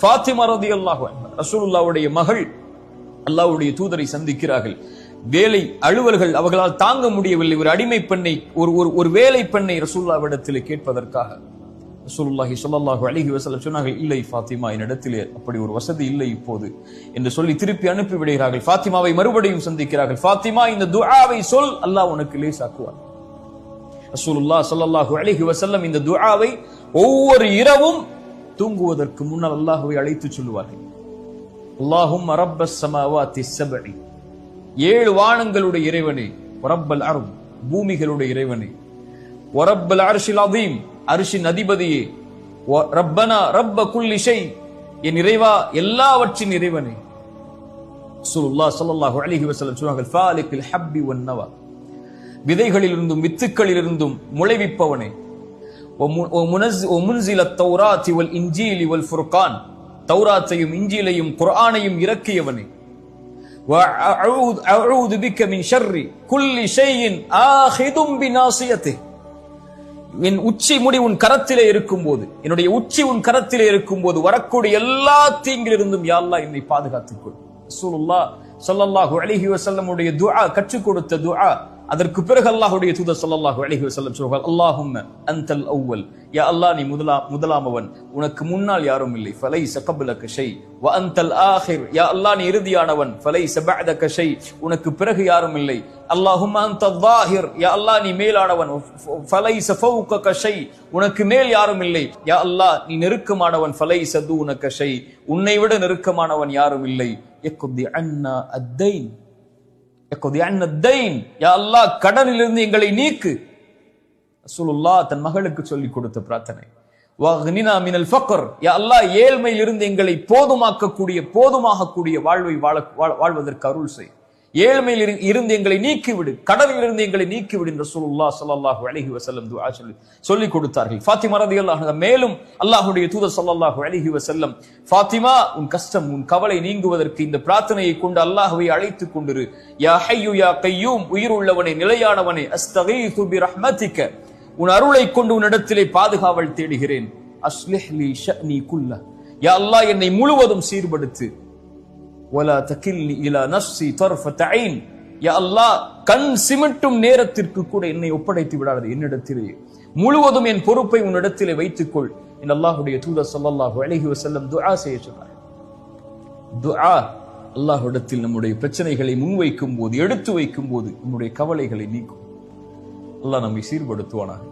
ஃபாத்திமா ரலியல்லாஹு அன்ஹா ரசூலுல்லாஹ்வுடைய மகள் அல்லாஹ்வுடைய தூதரை சந்திக்கிறார்கள். வேலை அலுவல்கள் அவர்களால் தாங்க முடியவில்லை. ஒரு அடிமை பெண்ணை ஒரு வேலை பெண்ணை ரசூலுல்லாஹ்விடத்தில் கேட்பதற்காக ரசூலுல்லாஹி ஸல்லல்லாஹு அலைஹி வஸல்லம் சொன்னார்கள், இல்லை ஃபாத்திமா, என்னிடத்திலே அப்படி ஒரு வசதி இல்லை இப்போது என்று சொல்லி திருப்பி அனுப்பி விடுகிறார்கள். ஃபாத்திமாவை மறுபடியும் சந்திக்கிறார்கள். ஃபாத்திமா, இந்த துஆவை சொல், அல்லாஹ் உனக்கு லேசாக்குவார். ரசூலுல்லாஹ் ஸல்லல்லாஹு அலைஹி வஸல்லம் இந்த துஆவை ஒவ்வொரு இரவும் தூங்குவதற்கு முன்னால் அல்லாஹ்வை அழைத்து சொல்லுவார்கள். அல்லாஹும்ம ரப்பஸ் ஸமாவாத்தி ஸப்இ, 7 வானங்களுடைய இறைவனே, ரப்பல் அர்த், பூமிகளுடைய இறைவனே, ரப்பல் அர்ஷில் அதீம், அர்ஷின் அதிபதியே, ரப்பனா ரப்ப குல்லி ஷை, என் இறைவா எல்லாவற்றின் இறைவனே. ரசூலுல்லாஹ் ஸல்லல்லாஹு அலைஹி வஸல்லம் சொன்னார்கள், ஃபாலிகில் ஹப்பி வன் நவா, விதைகளிலிருந்தும் வித்துக்களிலிருந்தும் முளைவிப்பவனே, முனஸில தௌராத்தி வல் இன்ஜீலி வல் ஃபுர்கான், தௌராத்தையும் இன்ஜீலையும் குர்ஆனையும் இறக்கியவனே, வஅஊது பிக மின் ஷர்ரி குல்லி ஷைஇன் ஆஹிதும் பினாசியத்திஹி, என் உச்சி முடி உன் கரத்திலே இருக்கும்போது, என்னுடைய உச்சி உன் கரத்திலே இருக்கும்போது வரக்கூடிய எல்லா தீங்கிலிருந்தும் யா அல்லாஹ் என்னை பாதுகாத்துக் கொள். ரசூலுல்லாஹ் ஸல்லல்லாஹு அலைஹி வஸல்லம் உடைய துஆ, கற்றுக் கொடுத்த துஆ. அதற்கு பிறகு அல்லாஹ்வுடைய தூதர் ஸல்லல்லாஹு அலைஹி வஸல்லம் சொல்வார்கள், அல்லாஹும்ம அன்தல் அவ்வல், யா அல்லாஹ் நீ முதலாமவன், உனக்கு முன்னால் யாரும் இல்லை, ஃபலைஸ கப்லக ஷை, வ அன்தல் ஆகிர், யா அல்லாஹ் நீ இறுதியானவன், ஃபலைஸ பஅதக ஷை, உனக்கு பிறகு யாரும் இல்லை. அல்லாஹும்ம அன்தல் ஸாஹிர், யா அல்லாஹ் நீ மேலானவன், ஃபலைஸ ஃபௌகக ஷை, உனக்கு மேல் யாரும் இல்லை. யா அல்லாஹ் நீ நெருக்கமானவன், ஃபலைஸ தூனக ஷை, உன்னை விட நெருக்கமானவன் யாரும் இல்லை. யக்தி அன்னா அத்தைன், யா அல்லாஹ் கடனிலிருந்து எங்களை நீக்கு. ரசூலுல்லாஹ் தன் மகளுக்கு சொல்லிக் கொடுத்த பிரார்த்தனை. வக்னினா மினல் ஃபக்ர், யா அல்லாஹ் ஏழ்மையிலிருந்து எங்களை போதுமாகக்கூடிய வாழ்வை வாழ்வதற்கு அருள் செய். ஏழ்மையில் இருந்து எங்களை நீக்கிவிடு, கடனிலிருந்து எங்களை நீக்கிவிடு என்று ரசூலுல்லாஹ் ஸல்லல்லாஹு அலைஹி வஸல்லம் துஆ சொல்லிக் கொடுத்தார்கள். ஃபாத்திமா ரலியல்லாஹு அன்ஹா மேலும் அல்லாஹ்வுடைய தூதர் ஸல்லல்லாஹு அலைஹி வஸல்லம், ஃபாத்திமா உன் கஷ்டம் உன் கவலை நீங்குவதற்கு இந்த பிரார்த்தனையை கொண்டு அல்லாஹ்வை அழைத்துக் கொண்டிரு. யா ஹய்யு யா கய்யூம், உயிருள்ளவனே நிலையானவனே, அஸ்தகீது பிரஹ்மதிக, உன் அருளை கொண்டு உன்னிடத்திலே பாதுகாவல் தேடுகிறேன். அஸ்லிஹ் லி ஷஅனி குல்லஹ், யா அல்லாஹ் என்னை முழுவதும் சீர்படுத்து. வலா தகில்னி இலா நஃப்ஸி தர்ஃபத ஐன், யா அல்லாஹ் கண் சிமிட்டும் நேரத்திற்கு கூட என்னை ஒப்படைத்து விடாதே, என்னிடத்திலே முழுவதும் என் பொறுப்பை உன்னிடத்திலே வைத்துக்கொள் என்று அல்லாஹ்வுடைய தூதர் ஸல்லல்லாஹு அலைஹி வஸல்லம் துஆ செய்ய சொன்னார். துஆ அல்லாஹ்விடத்தில் நம்முடைய பிரச்சனைகளை முன்வைக்கும் போது, எடுத்து வைக்கும் போது நம்முடைய கவலைகளை நீக்கும். அல்லாஹ் நம்மை சீர்படுத்துவானாக.